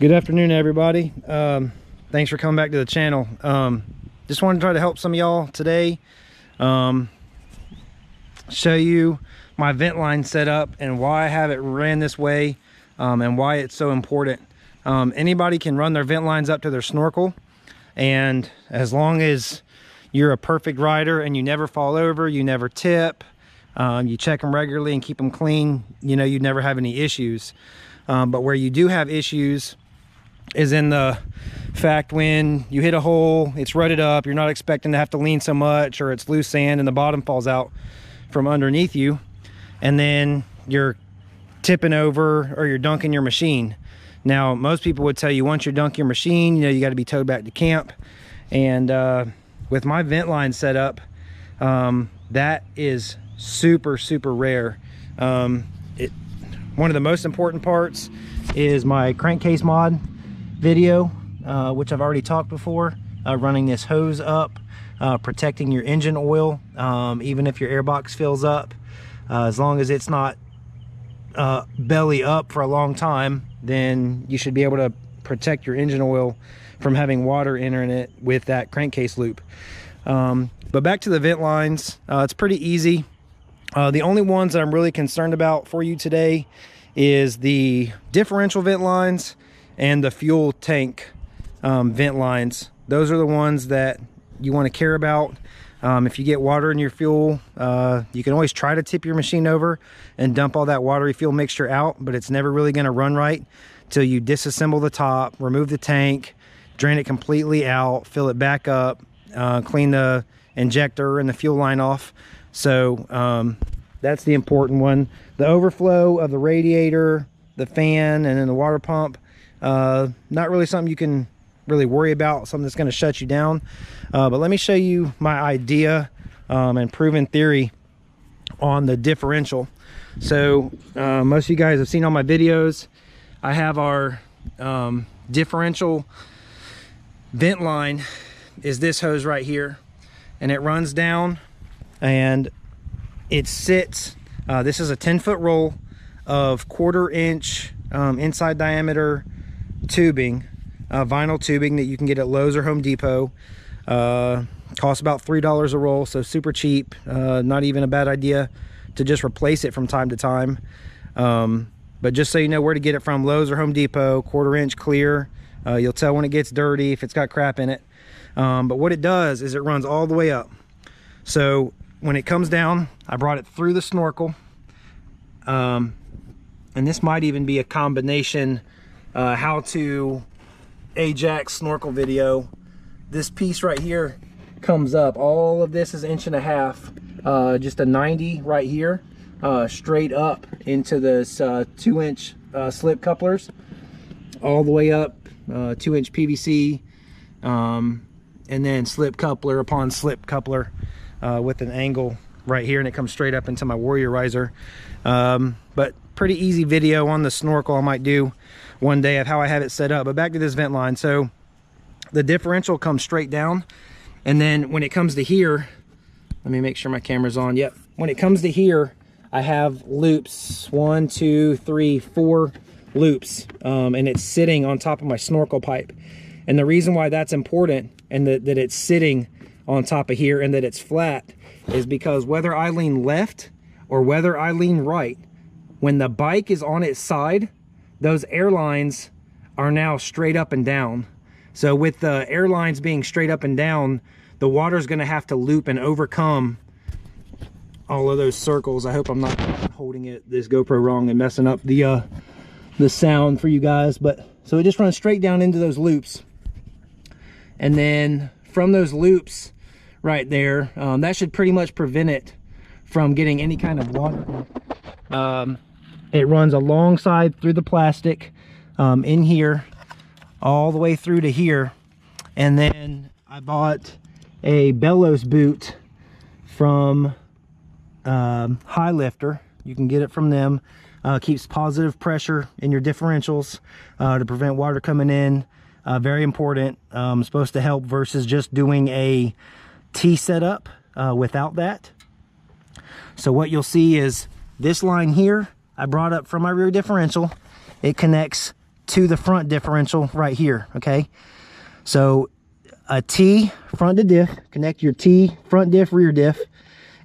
Good afternoon, everybody. Thanks for coming back to the channel. Just wanted to try to help some of y'all today. Show you my vent line setup and why I have it ran this way, and why it's so important. Anybody can run their vent lines up to their snorkel, and as long as you're a perfect rider and you never fall over, you never tip, you check them regularly and keep them clean, you know, you'd never have any issues. But where you do have issues is in the fact when you hit a hole, it's rutted up, you're not expecting to have to lean so much, or it's loose sand and the bottom falls out from underneath you, and then you're tipping over or you're dunking your machine. Now, most people would tell you once you dunk your machine, you know, you got to be towed back to camp. And with my vent line setup, that is super rare. One of the most important parts is my crankcase mod video, which I've already talked before, running this hose up, protecting your engine oil, even if your airbox fills up, as long as it's not belly up for a long time, then you should be able to protect your engine oil from having water entering it with that crankcase loop. But back to the vent lines, it's pretty easy. The only ones that I'm really concerned about for you today is the differential vent lines and the fuel tank vent lines. Those are the ones that you want to care about. If you get water in your fuel, you can always try to tip your machine over and dump all that watery fuel mixture out, but it's never really going to run right till you disassemble the top, remove the tank, drain it completely out, fill it back up, clean the injector and the fuel line off. So that's the important one. The overflow of the radiator, the fan, and then the water pump, not really something you can really worry about, something that's going to shut you down. But let me show you my idea and proven theory on the differential. So most of you guys have seen all my videos. I have our differential vent line is this hose right here, and it runs down and it sits. This is a 10-foot roll of 1/4 inch inside diameter tubing, vinyl tubing that you can get at Lowe's or Home Depot. Costs about $3 a roll, so super cheap. Not even a bad idea to just replace it from time to time. But just so you know where to get it from, Lowe's or Home Depot, 1/4 inch clear. You'll tell when it gets dirty if it's got crap in it. But what it does is it runs all the way up. So when it comes down, I brought it through the snorkel. And this might even be a combination how to Ajax snorkel video. This piece right here comes up. All of this is 1.5 inches, just a 90 right here, straight up into this 2-inch slip couplers, all the way up, 2-inch PVC, and then slip coupler upon slip coupler with an angle right here, and it comes straight up into my Warrior riser. But pretty easy video on the snorkel I might do one day of how I have it set up. But back to this vent line. So the differential comes straight down, and then when it comes to here, let me make sure my camera's on. Yep, when it comes to here, I have loops, 1, 2, 3, 4 loops, and it's sitting on top of my snorkel pipe. And the reason why that's important, and that it's sitting on top of here and that it's flat, is because whether I lean left or whether I lean right, when the bike is on its side, those airlines are now straight up and down. So with the airlines being straight up and down, the water's going to have to loop and overcome all of those circles. I hope I'm not holding this GoPro wrong and messing up the sound for you guys. But so it just runs straight down into those loops, and then from those loops right there, that should pretty much prevent it from getting any kind of water. It runs alongside through the plastic in here all the way through to here. And then I bought a Bellows boot from Highlifter. You can get it from them. Keeps positive pressure in your differentials to prevent water coming in. Very important. Supposed to help versus just doing a T setup without that. So what you'll see is this line here I brought up from my rear differential. It connects to the front differential right here, okay? So a T front to diff, connect your T front diff, rear diff,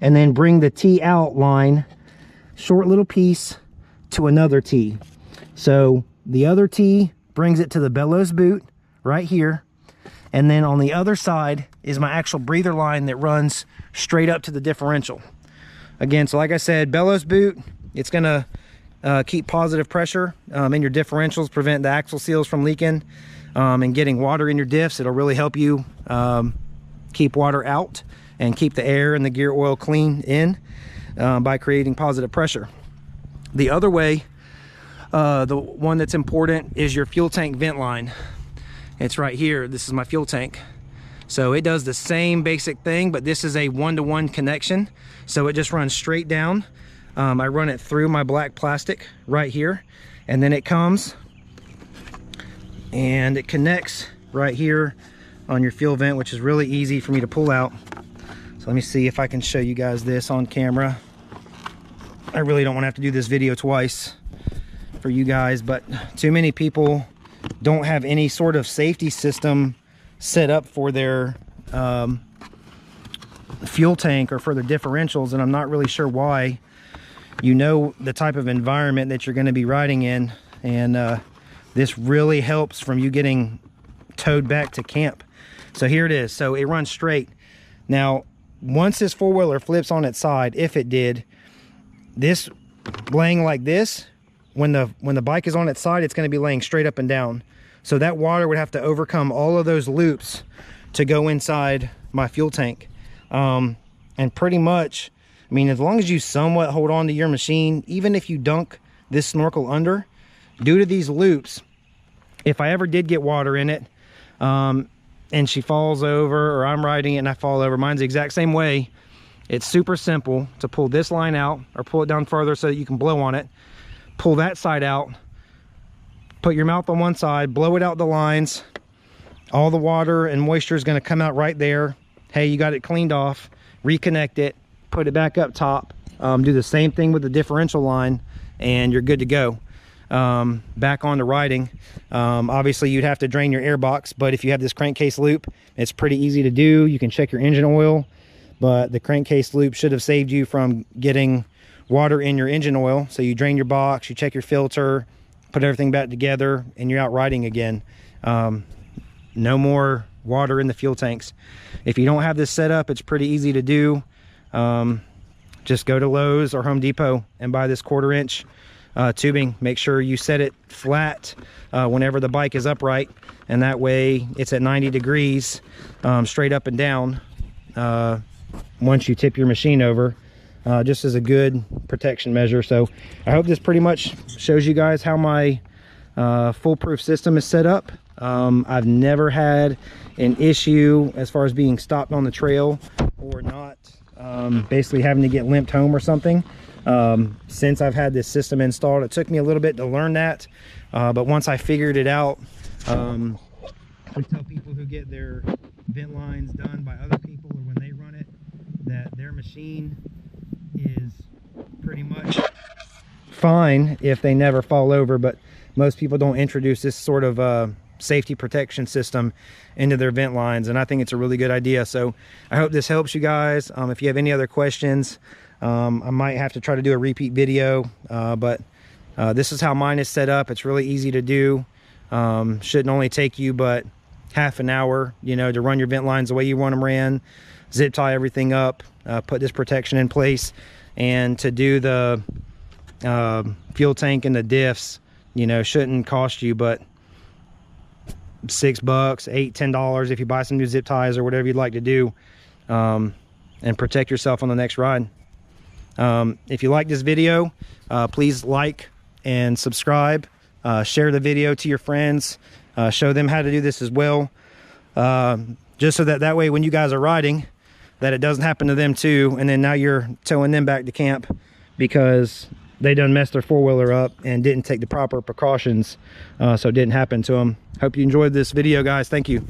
and then bring the T out line, short little piece, to another T. So the other T brings it to the bellows boot right here, and then on the other side is my actual breather line that runs straight up to the differential. Again, so like I said, bellows boot, it's gonna keep positive pressure in your differentials, prevent the axle seals from leaking and getting water in your diffs. It'll really help you keep water out and keep the air and the gear oil clean in by creating positive pressure. The other way, the one that's important, is your fuel tank vent line. It's right here. This is my fuel tank. So it does the same basic thing, but this is a one-to-one connection. So it just runs straight down. I run it through my black plastic right here, and then it comes and it connects right here on your fuel vent, which is really easy for me to pull out. So let me see if I can show you guys this on camera. I really don't want to have to do this video twice for you guys, but too many people don't have any sort of safety system set up for their fuel tank or for their differentials, and I'm not really sure why. You know the type of environment that you're going to be riding in, and this really helps from you getting towed back to camp. So here it is. So it runs straight. Now once this four-wheeler flips on its side, if it did, this laying like this, when the bike is on its side, it's going to be laying straight up and down. So that water would have to overcome all of those loops to go inside my fuel tank. And pretty much, I mean, as long as you somewhat hold on to your machine, even if you dunk this snorkel under, due to these loops, if I ever did get water in it, and she falls over, or I'm riding it and I fall over, mine's the exact same way. It's super simple to pull this line out or pull it down further so that you can blow on it. Pull that side out, put your mouth on one side, blow it out the lines. All the water and moisture is going to come out right there. Hey, you got it cleaned off. Reconnect it, put it back up top. Do the same thing with the differential line, and you're good to go. Back on to riding. Obviously you'd have to drain your air box, but if you have this crankcase loop, it's pretty easy to do. You can check your engine oil, but the crankcase loop should have saved you from getting water in your engine oil. So you drain your box, you check your filter, put everything back together, and you're out riding again. No more water in the fuel tanks. If you don't have this set up, it's pretty easy to do. Just go to Lowe's or Home Depot and buy this 1/4 inch tubing. Make sure you set it flat whenever the bike is upright, and that way it's at 90 degrees straight up and down once you tip your machine over, just as a good protection measure. So I hope this pretty much shows you guys how my foolproof system is set up. I've never had an issue as far as being stopped on the trail or not basically having to get limped home or something. Since I've had this system installed, it took me a little bit to learn that, but once I figured it out, I tell people who get their vent lines done by other people or when they run it, that their machine is pretty much fine if they never fall over, but most people don't introduce this sort of safety protection system into their vent lines, and I think it's a really good idea. So I hope this helps you guys. If you have any other questions, I might have to try to do a repeat video, but this is how mine is set up. It's really easy to do. Shouldn't only take you but half an hour, you know, to run your vent lines the way you want them ran, zip tie everything up, put this protection in place, and to do the fuel tank and the diffs, you know, shouldn't cost you but $6, $8, $10 if you buy some new zip ties or whatever you'd like to do, and protect yourself on the next ride. If you like this video, please like and subscribe, share the video to your friends, show them how to do this as well, just so that way when you guys are riding, that it doesn't happen to them too, and then now you're towing them back to camp because they done messed their four-wheeler up and didn't take the proper precautions, so it didn't happen to them. Hope you enjoyed this video, guys. Thank you.